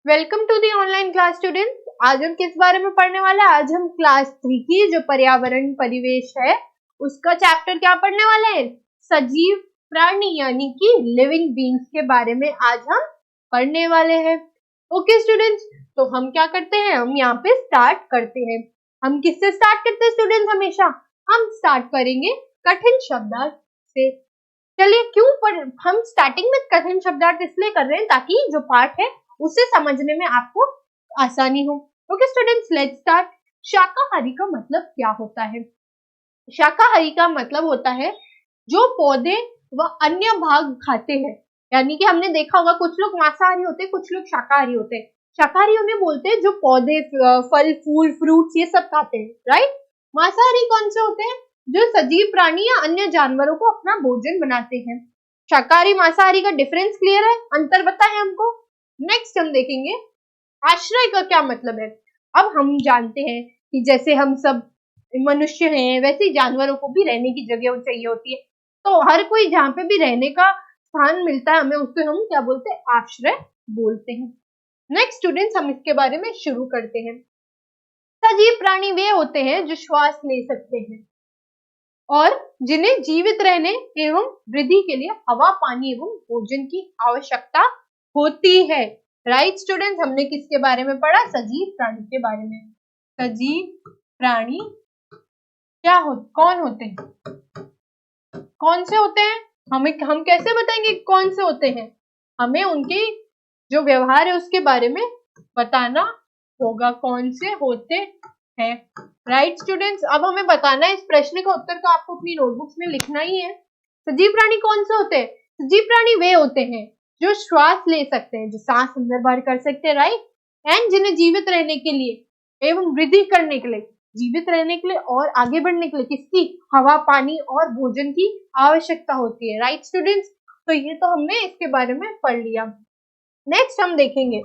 Welcome to the online class students. आज हम किस बारे में पढ़ने वाले हैं? आज हम क्लास 3 की जो पर्यावरण परिवेश है उसका चैप्टर क्या पढ़ने वाले हैं? सजीव प्राणी यानी कि लिविंग बींग्स के बारे में आज हम पढ़ने वाले हैं। ओके स्टूडेंट्स, तो हम क्या करते हैं, हम यहाँ पे स्टार्ट करते हैं। हम किससे स्टार्ट करते हैं स्टूडेंट्स? हमेशा हम स्टार्ट करेंगे कठिन शब्दार्थ से। चलिए, क्यों पर हम स्टार्टिंग में कठिन शब्दार्थ इसलिए कर रहे हैं ताकि जो पार्ट है उसे समझने में आपको आसानी हो। Okay students, let's start. शाकाहारी का मतलब क्या होता है? शाकाहारी का मतलब होता है जो पौधे व अन्य भाग खाते हैं। यानी कि हमने देखा होगा कुछ लोग मांसाहारी होते हैं, कुछ लोग शाकाहारी होते हैं। शाकाहारी उन्हें बोलते हैं जो पौधे, फल, फूल, फ्रूट्स ये सब खाते हैं, राइट। मांसाहारी कौन से होते हैं? जो सजीव प्राणी या अन्य जानवरों को अपना भोजन बनाते हैं। शाकाहारी मांसाहारी का डिफरेंस क्लियर है? अंतर पता है हमको? नेक्स्ट हम देखेंगे आश्रय का क्या मतलब है। अब हम जानते हैं कि जैसे हम सब मनुष्य हैं वैसे ही जानवरों को भी रहने की जगह चाहिए होती है। तो हर कोई जहाँ पे भी रहने का स्थान मिलता है हमें, उसको हम क्या बोलते हैं? आश्रय बोलते हैं। नेक्स्ट स्टूडेंट्स, हम इसके बारे में शुरू करते हैं। सजीव प्राणी वे होते हैं जो श्वास ले सकते हैं और जिन्हें जीवित रहने एवं वृद्धि के लिए हवा, पानी एवं भोजन की आवश्यकता होती है। राइट स्टूडेंट्स, हमने किसके बारे में पढ़ा? सजीव प्राणी के बारे में। सजीव प्राणी कौन होते हैं? कौन से होते हैं? हम कैसे बताएंगे कौन से होते हैं? हमें उनकी जो व्यवहार है उसके बारे में बताना होगा, कौन से होते हैं। राइट स्टूडेंट्स, अब हमें बताना है, इस प्रश्न का उत्तर तो आपको अपनी नोटबुक्स में लिखना ही है। सजीव प्राणी कौन से होते हैं? सजीव प्राणी वे होते हैं जो श्वास ले सकते हैं, जो सांस अंदर बाहर कर सकते हैं, राइट। एंड जिन्हें जीवित रहने के लिए एवं वृद्धि करने के लिए, जीवित रहने के लिए और आगे बढ़ने के लिए किसकी? हवा, पानी और भोजन की आवश्यकता होती है। राइट स्टूडेंट्स, तो ये तो हमने इसके बारे में पढ़ लिया। नेक्स्ट हम देखेंगे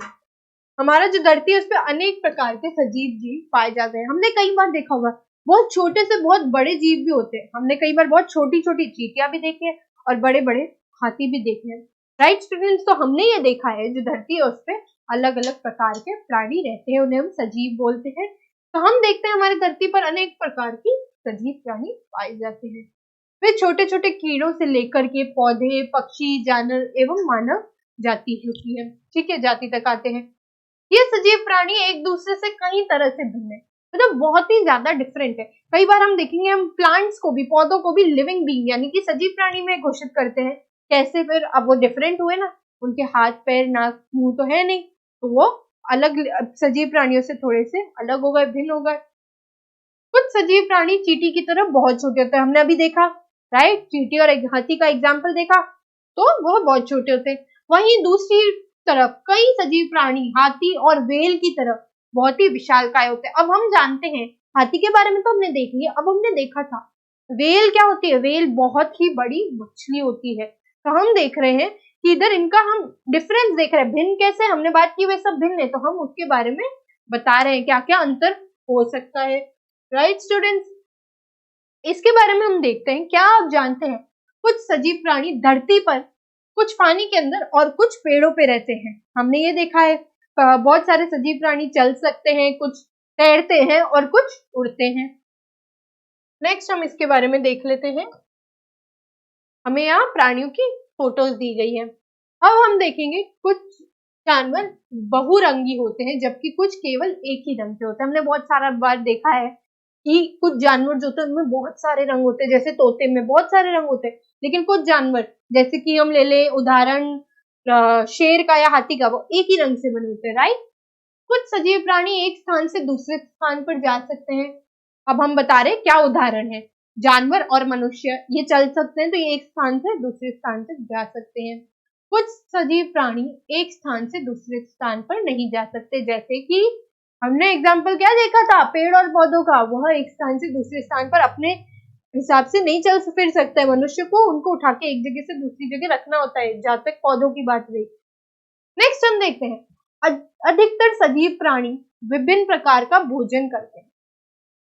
हमारा जो धरती है उस पर अनेक प्रकार के सजीव जीव पाए जाते हैं। हमने कई बार देखा होगा बहुत छोटे से बहुत बड़े जीव भी होते हैं। हमने कई बार बहुत छोटी छोटी चींटियां भी देखी है और बड़े बड़े हाथी भी देखे हैं। राइट स्टूडेंट्स, तो हमने ये देखा है जो धरती है उस पर अलग अलग प्रकार के प्राणी रहते हैं, उन्हें हम सजीव बोलते हैं। तो हम देखते हैं हमारी धरती पर अनेक प्रकार की सजीव प्राणी पाए जाते हैं। वे छोटे छोटे कीड़ों से लेकर के पौधे, पक्षी, जानवर एवं मानव जाति होती है, ठीक है, जाति तक आते हैं। ये सजीव प्राणी एक दूसरे से कई तरह से भिन्न है, मतलब बहुत ही ज्यादा डिफरेंट है। कई बार हम देखेंगे हम प्लांट्स को भी, पौधों को भी लिविंग बीइंग यानी कि सजीव प्राणी में घोषित करते हैं। कैसे? फिर अब वो डिफरेंट हुए ना, उनके हाथ, पैर, नाक, मुंह तो है नहीं, तो वो अलग सजीव प्राणियों से थोड़े से अलग हो गए, भिन्न हो गए। कुछ सजीव प्राणी चींटी की तरह बहुत छोटे होते हैं, हमने अभी देखा, राइट। चींटी और हाथी का एग्जाम्पल देखा, तो वो बहुत छोटे होते हैं। वहीं दूसरी तरफ कई सजीव प्राणी हाथी और व्हेल की तरह बहुत ही विशालकाय होते हैं। अब हम जानते हैं, हाथी के बारे में तो हमने देख लिया, अब हमने देखा था व्हेल क्या होती है। व्हेल बहुत ही बड़ी मछली होती है। तो हम देख रहे हैं कि इधर इनका हम डिफरेंस देख रहे हैं, भिन्न कैसे, हमने बात की वे सब भिन्न है, तो हम उसके बारे में बता रहे हैं क्या क्या अंतर हो सकता है। राइट स्टूडेंट्स, इसके बारे में हम देखते हैं। क्या आप जानते हैं कुछ सजीव प्राणी धरती पर, कुछ पानी के अंदर और कुछ पेड़ों पे रहते हैं? हमने ये देखा है बहुत सारे सजीव प्राणी चल सकते हैं, कुछ तैरते हैं और कुछ उड़ते हैं। नेक्स्ट हम इसके बारे में देख लेते हैं। हमें यहाँ प्राणियों की फोटोज दी गई है। अब हम देखेंगे कुछ जानवर बहुरंगी होते हैं जबकि कुछ केवल एक ही रंग के होते हैं। हमने बहुत सारा बार देखा है कि कुछ जानवर जो होते हैं उनमें बहुत सारे रंग होते हैं, जैसे तोते में बहुत सारे रंग होते हैं। लेकिन कुछ जानवर जैसे कि हम ले लें उदाहरण शेर का या हाथी का, वो एक ही रंग से बने होते हैं, राइट। कुछ सजीव प्राणी एक स्थान से दूसरे स्थान पर जा सकते हैं। अब हम बता रहे क्या उदाहरण है। जानवर और मनुष्य ये चल सकते हैं, तो ये एक स्थान से दूसरे स्थान तक जा सकते हैं। कुछ सजीव प्राणी एक स्थान से दूसरे स्थान पर नहीं जा सकते, जैसे कि हमने एग्जाम्पल क्या देखा था पेड़ और पौधों का, वह एक स्थान से दूसरे स्थान पर अपने हिसाब से नहीं चल फिर सकता है। मनुष्य को उनको उठा के एक जगह से दूसरी जगह रखना होता है, जहां तक पौधों की बात रही। नेक्स्ट हम देखते हैं अधिकतर सजीव प्राणी विभिन्न प्रकार का भोजन करते हैं।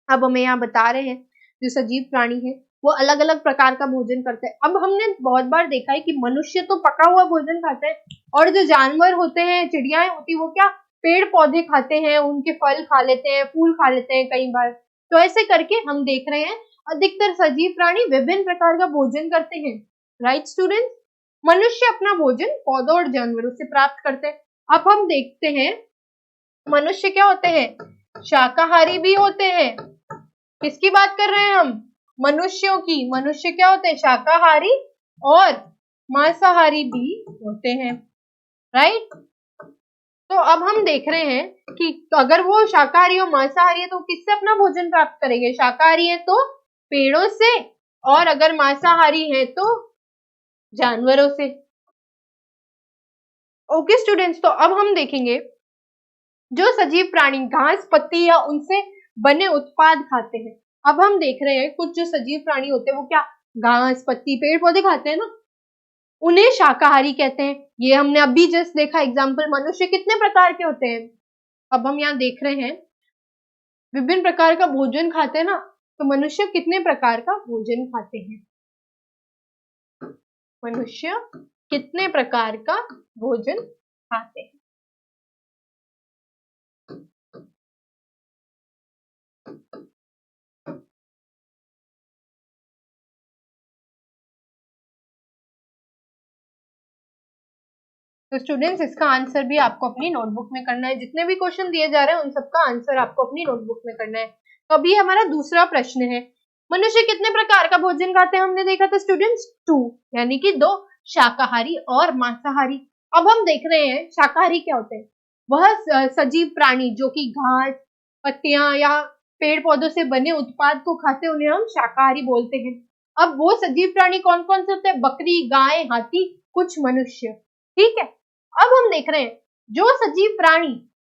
अब हमें यहाँ बता रहे हैं जो सजीव प्राणी है वो अलग अलग प्रकार का भोजन करते हैं। अब हमने बहुत बार देखा है कि मनुष्य तो पका हुआ भोजन खाते हैं, और जो जानवर होते हैं, चिड़ियाएं होती है, वो क्या पेड़ पौधे खाते हैं, उनके फल खा लेते हैं, फूल खा लेते हैं कई बार। तो ऐसे करके हम देख रहे हैं अधिकतर सजीव प्राणी विभिन्न प्रकार का भोजन करते हैं। राइट स्टूडेंट्स, मनुष्य अपना भोजन पौधों और जानवरों से प्राप्त करते हैं। अब हम देखते हैं मनुष्य क्या होते हैं, शाकाहारी भी होते हैं। किसकी बात कर रहे हैं हम, मनुष्यों की। मनुष्य क्या होते हैं, शाकाहारी और मांसाहारी भी होते हैं। राइट, तो अब हम देख रहे हैं कि अगर वो शाकाहारी और मांसाहारी है तो किससे अपना भोजन प्राप्त करेंगे। शाकाहारी है तो पेड़ों से, और अगर मांसाहारी है तो जानवरों से। ओके स्टूडेंट्स, तो अब हम देखेंगे जो सजीव प्राणी घास, पत्ती या उनसे बने उत्पाद खाते हैं। अब हम देख रहे हैं कुछ जो सजीव प्राणी होते हैं वो क्या घास, पत्ती, पेड़ पौधे खाते हैं ना, उन्हें शाकाहारी कहते हैं। ये हमने अभी जस्ट देखा एग्जाम्पल। मनुष्य कितने प्रकार के होते हैं, अब हम यहाँ देख रहे हैं विभिन्न प्रकार का भोजन खाते हैं ना, तो मनुष्य कितने प्रकार का भोजन खाते हैं, मनुष्य कितने प्रकार का भोजन खाते हैं। तो स्टूडेंट्स, इसका आंसर भी आपको अपनी नोटबुक में करना है। जितने भी क्वेश्चन दिए जा रहे हैं उन सबका आंसर आपको अपनी नोटबुक में करना है। तो अभी हमारा दूसरा प्रश्न है, मनुष्य कितने प्रकार का भोजन खाते हैं। हमने देखा था स्टूडेंट्स 2, यानी कि 2, शाकाहारी और मांसाहारी। अब हम देख रहे हैं शाकाहारी क्या होते हैं, वह सजीव प्राणी जो कि घास, पत्तियां या पेड़ पौधों से बने उत्पाद को खाते हैं, उन्हें हम शाकाहारी बोलते हैं। अब वो सजीव प्राणी कौन कौन से होते हैं, बकरी, गाय, हाथी, कुछ मनुष्य। ठीक है, अब हम देख रहे हैं जो सजीव प्राणी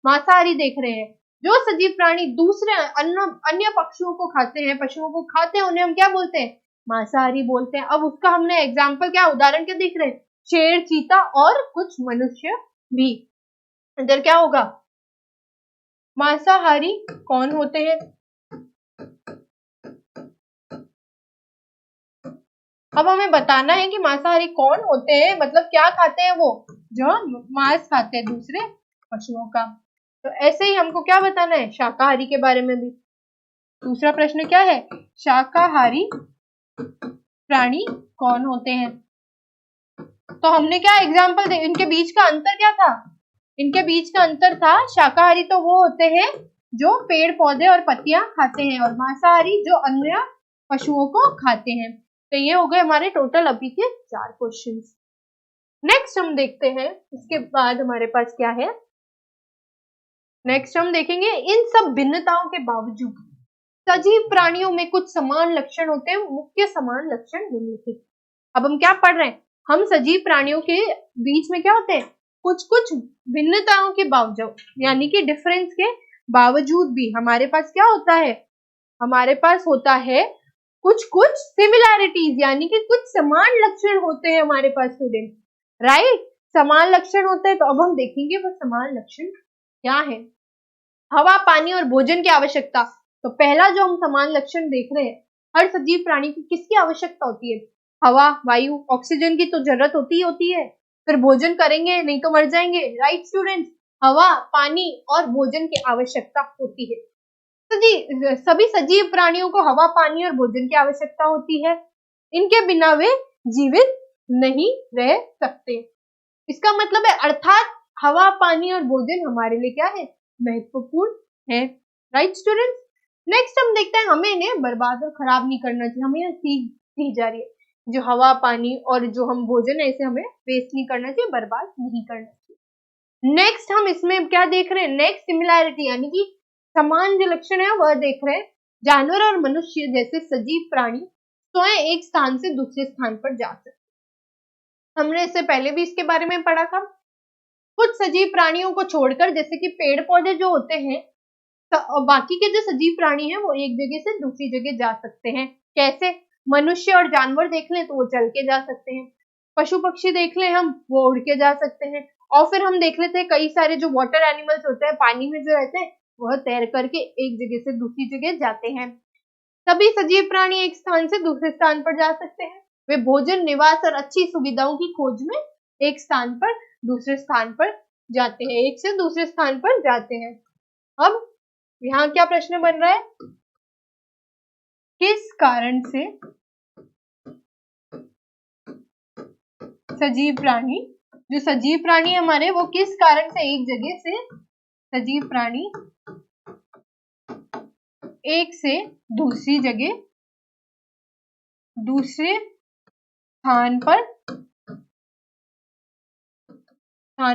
मांसाहारी देख रहे हैं, जो सजीव प्राणी दूसरे अन्य पक्षियों को खाते हैं, पशुओं को खाते हैं, उन्हें हम क्या बोलते हैं, मांसाहारी बोलते हैं। अब उसका हमने एग्जाम्पल क्या उदाहरण क्या देख रहे हैं, शेर, चीता और कुछ मनुष्य भी। इधर क्या होगा, मांसाहारी कौन होते हैं, अब हमें बताना है कि मांसाहारी कौन होते हैं, मतलब क्या खाते हैं वो, जो मांस खाते हैं दूसरे पशुओं का। तो ऐसे ही हमको क्या बताना है, शाकाहारी के बारे में भी। दूसरा प्रश्न क्या है, शाकाहारी प्राणी कौन होते हैं। तो हमने क्या एग्जाम्पल दे, इनके बीच का अंतर क्या था, इनके बीच का अंतर था शाकाहारी तो वो होते हैं जो पेड़ पौधे और पत्तियां खाते हैं, और मांसाहारी जो अन्य पशुओं को खाते हैं। तो ये हो गए हमारे टोटल अभी के 4 क्वेश्चंस। नेक्स्ट हम देखते हैं इसके बाद हमारे पास क्या है। नेक्स्ट हम देखेंगे इन सब भिन्नताओं के बावजूद सजीव प्राणियों में कुछ समान लक्षण होते हैं, मुख्य समान लक्षण निम्नलिखित। अब हम क्या पढ़ रहे हैं, हम सजीव प्राणियों के बीच में क्या होते हैं, कुछ कुछ भिन्नताओं के बावजूद, यानी कि डिफरेंस के बावजूद भी हमारे पास क्या होता है, हमारे पास होता है कुछ कुछ सिमिलैरिटीज, यानी कि कुछ समान लक्षण होते हैं हमारे पास स्टूडेंट। राइट, समान लक्षण होते हैं। तो अब हम देखेंगे वो समान लक्षण क्या है। हवा, पानी और भोजन की आवश्यकता। तो पहला जो हम समान लक्षण देख रहे हैं, हर सजीव प्राणी को किसकी आवश्यकता होती है, हवा, वायु, ऑक्सीजन की तो जरूरत होती है। फिर भोजन करेंगे नहीं तो मर जाएंगे। राइट स्टूडेंट्स, हवा, पानी और भोजन की आवश्यकता होती है। सभी सजीव प्राणियों को हवा, पानी और भोजन की आवश्यकता होती है। इनके बिना वे जीवित नहीं रह सकते। इसका मतलब है अर्थात हवा, पानी और भोजन हमारे लिए क्या है, महत्वपूर्ण है। राइट स्टूडेंट्स, नेक्स्ट हम देखते हैं हमें इन्हें बर्बाद और खराब नहीं करना चाहिए। हमें यह सीख दी जा रही है, जो हवा, पानी और जो हम भोजन है इसे हमें वेस्ट नहीं करना चाहिए, बर्बाद नहीं करना चाहिए। नेक्स्ट हम इसमें क्या देख रहे हैं, नेक्स्ट सिमिलैरिटी, यानी कि समान जो लक्षण है वह देख रहे हैं। जानवर और मनुष्य जैसे सजीव प्राणी स्वयं एक स्थान से दूसरे स्थान पर जा सकते। हमने इससे पहले भी इसके बारे में पढ़ा था। कुछ सजीव प्राणियों को छोड़कर, जैसे कि पेड़ पौधे जो होते हैं, बाकी के जो सजीव प्राणी हैं वो एक जगह से दूसरी जगह जा सकते हैं। कैसे, मनुष्य और जानवर देख लें तो वो चल के जा सकते हैं, पशु पक्षी देख लें हम, वो उड़ के जा सकते हैं, और फिर हम देख लेते हैं कई सारे जो वाटर एनिमल्स होते हैं, पानी में जो रहते हैं, वह तैर करके एक जगह से दूसरी जगह जाते हैं। सभी सजीव प्राणी एक स्थान से दूसरे स्थान पर जा सकते हैं। वे भोजन, निवास और अच्छी सुविधाओं की खोज में एक स्थान पर दूसरे स्थान पर जाते हैं, एक से दूसरे स्थान पर जाते हैं। अब यहाँ क्या प्रश्न बन रहा है, किस कारण से सजीव प्राणी, जो सजीव प्राणी हमारे, वो किस कारण से एक जगह से, सजीव प्राणी एक से दूसरी जगह, दूसरे स्थान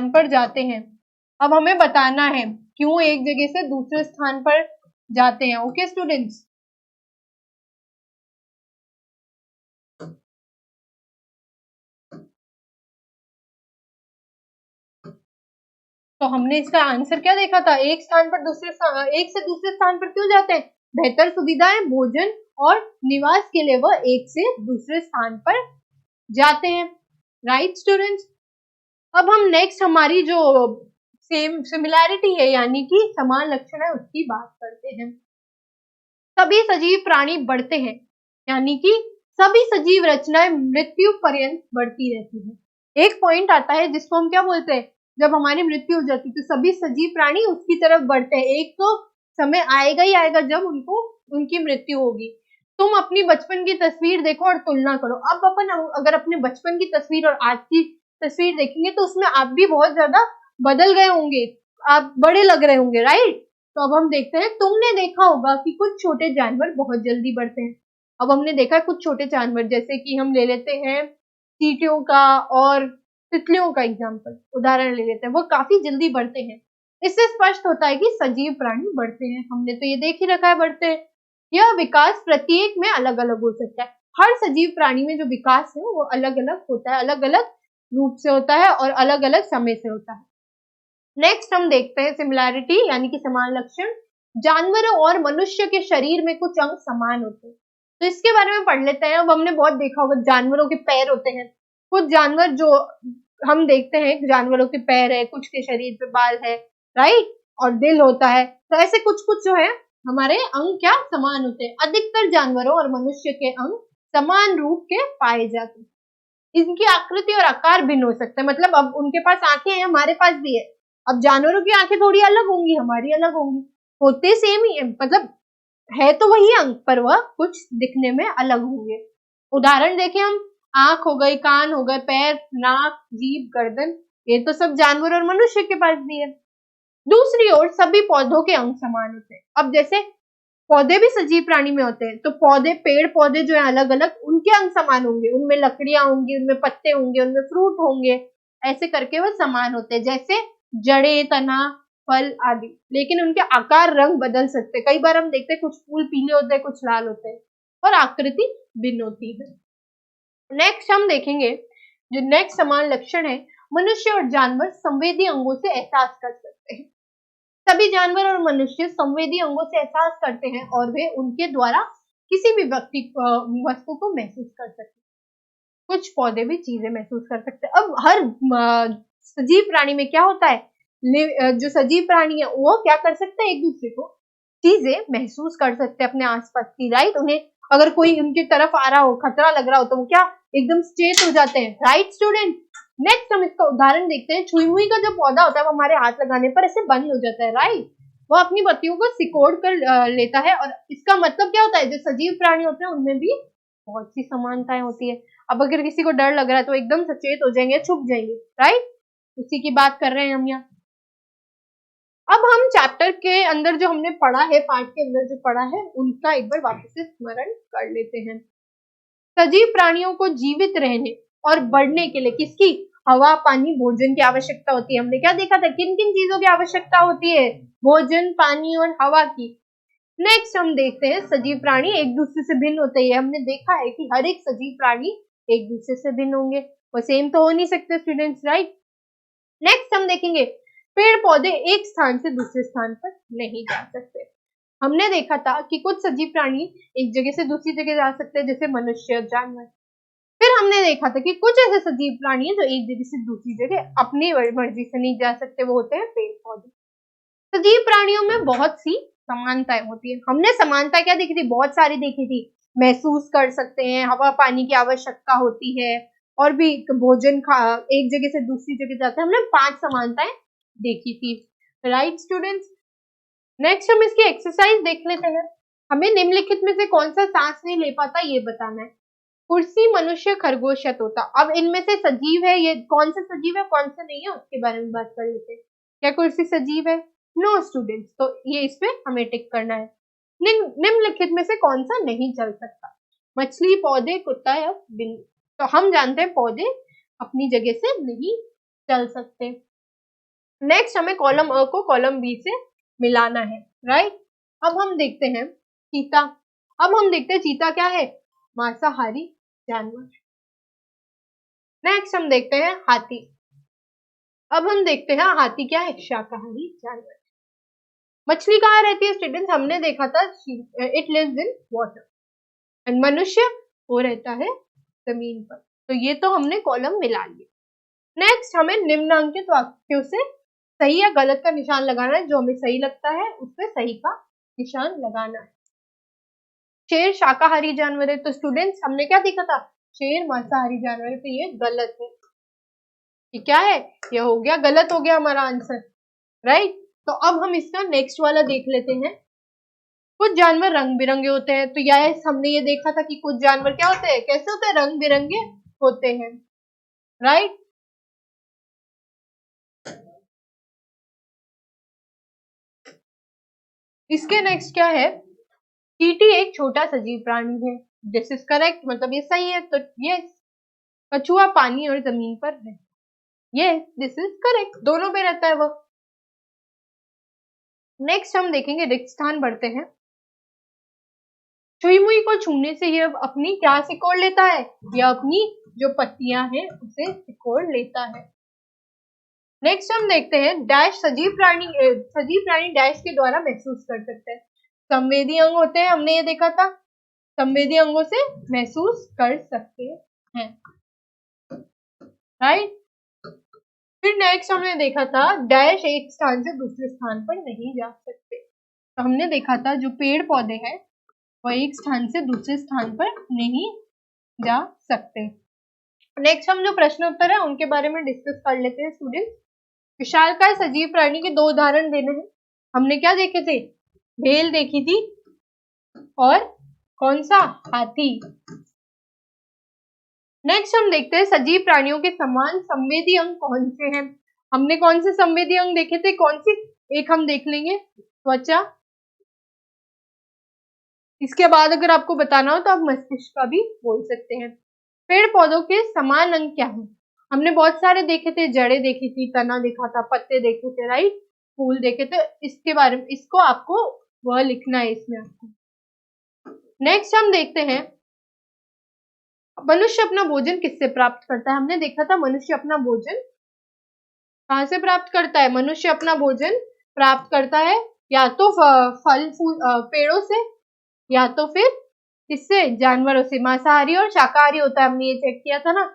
पर जाते हैं। अब हमें बताना है क्यों एक जगह से दूसरे स्थान पर जाते हैं। ओके स्टूडेंट्स, तो हमने इसका आंसर क्या देखा था, एक स्थान पर एक से दूसरे स्थान पर क्यों जाते हैं, बेहतर सुविधाएं, भोजन और निवास के लिए वह एक से दूसरे स्थान पर जाते हैं। राइट स्टूडेंट्स, अब हम नेक्स्ट हमारी जो सेम सिमिलैरिटी है यानी कि समान लक्षण है उसकी बात करते हैं। सभी सजीव प्राणी बढ़ते हैं, यानी कि सभी सजीव रचनाएं मृत्यु पर्यंत बढ़ती रहती है। एक पॉइंट आता है जिसको हम क्या बोलते हैं, जब हमारी मृत्यु हो जाती है तो सभी सजीव प्राणी उसकी तरफ बढ़ते हैं। एक तो समय आएगा ही आएगा जब उनकी मृत्यु होगी। तुम अपनी बचपन की तस्वीर देखो और तुलना करो। अब अपन अगर अपने बचपन की तस्वीर और आज की तस्वीर देखेंगे तो उसमें आप भी बहुत ज्यादा बदल गए होंगे, आप बड़े लग रहे होंगे, राइट। तो अब हम देखते हैं, तुमने देखा होगा कि कुछ छोटे जानवर बहुत जल्दी बढ़ते हैं। अब हमने देखा कुछ छोटे जानवर, जैसे कि हम ले लेते हैं चींटियों का और तितलियों का एग्जाम्पल, उदाहरण ले लेते हैं, वो काफी जल्दी बढ़ते हैं। इससे स्पष्ट होता है कि सजीव प्राणी बढ़ते हैं, हमने तो ये देख ही रखा है बढ़ते हैं। यह विकास प्रत्येक में अलग अलग हो सकता है। हर सजीव प्राणी में जो विकास है वो अलग अलग होता है, अलग अलग रूप से होता है और अलग अलग समय से होता है। नेक्स्ट हम देखते हैं सिमिलैरिटी यानी कि समान लक्षण। जानवरों और मनुष्य के शरीर में कुछ अंग समान होते हैं, तो इसके बारे में पढ़ लेते हैं। अब हमने बहुत देखा होगा जानवरों के पैर होते हैं, कुछ जानवर जो हम देखते हैं जानवरों के पैर है, कुछ के शरीर पे बाल है, राइट, और दिल होता है। तो ऐसे कुछ कुछ जो है हमारे अंग क्या समान होते हैं। अधिकतर जानवरों और मनुष्य के अंग समान रूप के पाए जाते हैं। इनकी आकृति और आकार भिन्न हो सकते हैं, मतलब अब उनके पास आंखें हैं, हमारे पास भी है। अब जानवरों की आंखें थोड़ी अलग होंगी, हमारी अलग होंगी, होते सेम ही है, मतलब है तो वही अंग पर वह कुछ दिखने में अलग होंगे। उदाहरण देखें हम, आंख हो गई, कान हो गए, पैर, नाक, जीभ, गर्दन, ये तो सब जानवर और मनुष्य के पास भी है। दूसरी ओर सभी पौधों के अंग समान होते हैं। अब जैसे पौधे भी सजीव प्राणी में होते हैं, तो पौधे, पेड़ पौधे जो है अलग अलग, उनके अंग समान होंगे, उनमें लकड़ियां होंगी, उनमें पत्ते होंगे, उनमें फ्रूट होंगे, ऐसे करके वह समान होते हैं, जैसे जड़े, तना, फल आदि। लेकिन उनके आकार, रंग बदल सकते हैं। कई बार हम देखते हैं कुछ फूल पीले होते हैं, कुछ लाल होते हैं और आकृति भिन्न होती है। नेक्स्ट हम देखेंगे, जो नेक्स्ट समान लक्षण है, मनुष्य और जानवर संवेदी अंगों से एहसास कर सकते हैं। सभी जानवर और मनुष्य संवेदी अंगों से एहसास करते हैं और वे उनके द्वारा किसी भी वस्तु को महसूस कर सकते हैं। कुछ पौधे भी चीजें महसूस कर सकते हैं। अब हर सजीव प्राणी में क्या होता है, जो सजीव प्राणी है वो क्या कर सकते हैं, एक दूसरे को चीजें महसूस कर सकते हैं अपने आसपास की, राइट। उन्हें अगर कोई उनकी तरफ आ रहा हो, खतरा लग रहा हो, तो वो क्या एकदम सचेत हो जाते हैं, राइट स्टूडेंट। नेक्स्ट हम इसका उदाहरण देखते हैं। छुई मुई का जो पौधा होता है वो हमारे हाथ लगाने पर ऐसे बंद हो जाता है, राइट। वो अपनी पत्तियों को सिकोड़ कर लेता है, और इसका मतलब क्या होता है, जो सजीव प्राणी होते हैं उनमें भी बहुत सी समानताएं होती है। अब अगर किसी को डर लग रहा है तो एकदम सचेत हो जाएंगे, छुप जाएंगे, राइट। उसी की बात कर रहे हैं हम यहाँ। अब हम चैप्टर के अंदर जो हमने पढ़ा है, पार्ट के अंदर जो पढ़ा है, उनका एक बार वापस से स्मरण कर लेते हैं। सजीव प्राणियों को जीवित रहने और बढ़ने के लिए किसकी, हवा, पानी, भोजन की आवश्यकता होती है। हमने क्या देखा था, किन किन चीजों की आवश्यकता होती है, भोजन, पानी और हवा की। नेक्स्ट हम देखते हैं, सजीव प्राणी एक दूसरे से भिन्न होते हैं। हमने देखा है कि हर एक सजीव प्राणी एक दूसरे से भिन्न होंगे, वो सेम तो हो नहीं सकते स्टूडेंट्स, राइट। नेक्स्ट हम देखेंगे, पेड़ पौधे एक स्थान से दूसरे स्थान पर नहीं जा सकते। हमने देखा था कि कुछ सजीव प्राणी एक जगह से दूसरी जगह जा सकते हैं, जैसे मनुष्य, जानवर। फिर हमने देखा था कि कुछ ऐसे सजीव प्राणी हैं जो एक जगह से दूसरी जगह अपनी मर्जी से नहीं जा सकते, वो होते हैं पेड़ पौधे। सजीव प्राणियों में बहुत सी समानताएं होती है। हमने समानता क्या देखी थी, बहुत सारी देखी थी। महसूस कर सकते हैं, हवा पानी की आवश्यकता होती है, और भी भोजन खा एक जगह से दूसरी जगह जाते हैं। हमने 5 समानताएं देखी थी। राइट स्टूडेंट्स, नेक्स्ट हम इसकी एक्सरसाइज देख लेते हैं। हमें निम्नलिखित में से कौन सा सांस नहीं ले पाता ये बताना है। कुर्सी, मनुष्य, खरगोश या तोता। अब इनमें से सजीव है, ये कौन सा सजीव है कौन सा नहीं है उसके बारे में बात कर लेते हैं। क्या कुर्सी सजीव है? नो स्टूडेंट्स, तो ये इस पे हमें टिक करना है। निम्नलिखित में से कौन सा नहीं चल सकता? मछली, पौधे, कुत्ता या बिल्ली। तो हम जानते हैं पौधे अपनी जगह से नहीं चल सकते। नेक्स्ट हमें कॉलम अ को कॉलम बी से मिलाना है। राइट, अब हम देखते हैं चीता। अब हम देखते हैं चीता क्या है? मांसाहारी जानवर। नेक्स्ट हम देखते हैं हाथी। अब हम देखते हैं हाथी क्या है? शाकाहारी जानवर। मछली कहाँ रहती है स्टूडेंट्स? हमने देखा था it lives in water. And मनुष्य वो रहता है जमीन पर। तो ये तो हमने कॉलम मिला लिया। नेक्स्ट हमें निम्नांकित वाक्यों से सही या गलत का निशान लगाना है। जो हमें सही लगता है उस पर सही का निशान लगाना है। शेर शाकाहारी जानवर है, तो स्टूडेंट्स हमने क्या देखा था? शेर मांसाहारी जानवर है, तो ये गलत है। ये क्या है? ये हो गया गलत, हो गया हमारा आंसर। राइट, तो अब हम इसका नेक्स्ट वाला देख लेते हैं। कुछ जानवर रंग बिरंगे होते हैं, तो यह हमने ये देखा था कि कुछ जानवर क्या होते हैं, कैसे होते हैं? रंग बिरंगे होते हैं। राइट, इसके नेक्स्ट क्या है? चींटी एक छोटा सजीव प्राणी है। दिस इज करेक्ट, मतलब ये सही है। तो ये कछुआ पानी और जमीन पर है। ये दिस इज करेक्ट, दोनों पे रहता है वो। नेक्स्ट हम देखेंगे रिक्त स्थान बढ़ते हैं। छुई मुई को छूने से यह अपनी क्या सिकोड़ लेता है? यह अपनी जो पत्तियां हैं उसे सिकोड़ लेता है। नेक्स्ट हम देखते हैं डैश सजीव प्राणी डैश के द्वारा महसूस कर सकते हैं। संवेदी अंग होते हैं, हमने ये देखा था। संवेदी अंगों से महसूस कर सकते हैं। राइट, फिर नेक्स्ट हमने देखा था डैश एक स्थान से दूसरे स्थान पर नहीं जा सकते। तो हमने देखा था जो पेड़ पौधे हैं वो एक स्थान से दूसरे स्थान पर नहीं जा सकते। नेक्स्ट हम जो प्रश्न उत्तर है उनके बारे में डिस्कस कर लेते हैं स्टूडेंट। विशालकाय सजीव प्राणी के 2 उदाहरण देने हैं। हमने क्या देखे थे? भेल देखी थी, और कौन सा? हाथी। नेक्स्ट हम देखते हैं सजीव प्राणियों के समान संवेदी अंग कौन से हैं। हमने कौन से संवेदी अंग देखे थे? कौन सी? एक हम देख लेंगे, त्वचा। इसके बाद अगर आपको बताना हो तो आप मस्तिष्क का भी बोल सकते हैं। पेड़ पौधों के समान अंग क्या है? हमने बहुत सारे देखे थे, जड़ें देखी थी, तना देखा था, पत्ते देखे थे, राइट, फूल देखे थे। इसके बारे में इसको आपको वह लिखना है इसमें आपको। नेक्स्ट हम देखते हैं मनुष्य अपना भोजन किससे प्राप्त करता है। हमने देखा था मनुष्य अपना भोजन कहाँ से प्राप्त करता है? मनुष्य अपना भोजन प्राप्त करता है या तो फल फूल पेड़ों से, या तो फिर किससे? जानवरों से। मांसाहारी और शाकाहारी होता है, हमने ये चेक किया था ना।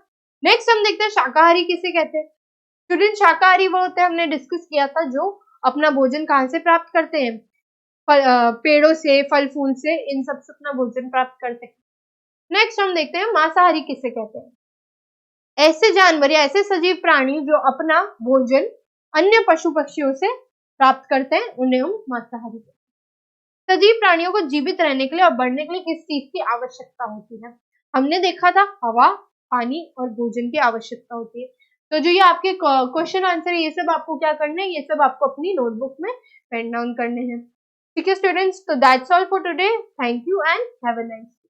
नेक्स्ट हम देखते हैं शाकाहारी किसे कहते हैं। स्टूडेंट शाकाहारी वो होते हैं, हमने डिस्कस किया था, जो अपना भोजन कहाँ से प्राप्त करते हैं? पेड़ों से, फल फूल से, इन सब से अपना भोजन प्राप्त करते हैं। नेक्स्ट हम देखते हैं मांसाहारी किसे कहते हैं। ऐसे जानवर या ऐसे सजीव प्राणी जो अपना भोजन अन्य पशु पक्षियों से प्राप्त करते हैं उन्हें हम मांसाहारी कहते हैं। सजीव प्राणियों को जीवित रहने के लिए और बढ़ने के लिए किस चीज की आवश्यकता होती है? हमने देखा था हवा, पानी और भोजन की आवश्यकता होती है। तो जो ये आपके क्वेश्चन आंसर है ये सब आपको क्या करना है? ये सब आपको अपनी नोटबुक में पेन डाउन करने हैं। ठीक है स्टूडेंट्स, तो that's all for today. Thank you and have a nice day.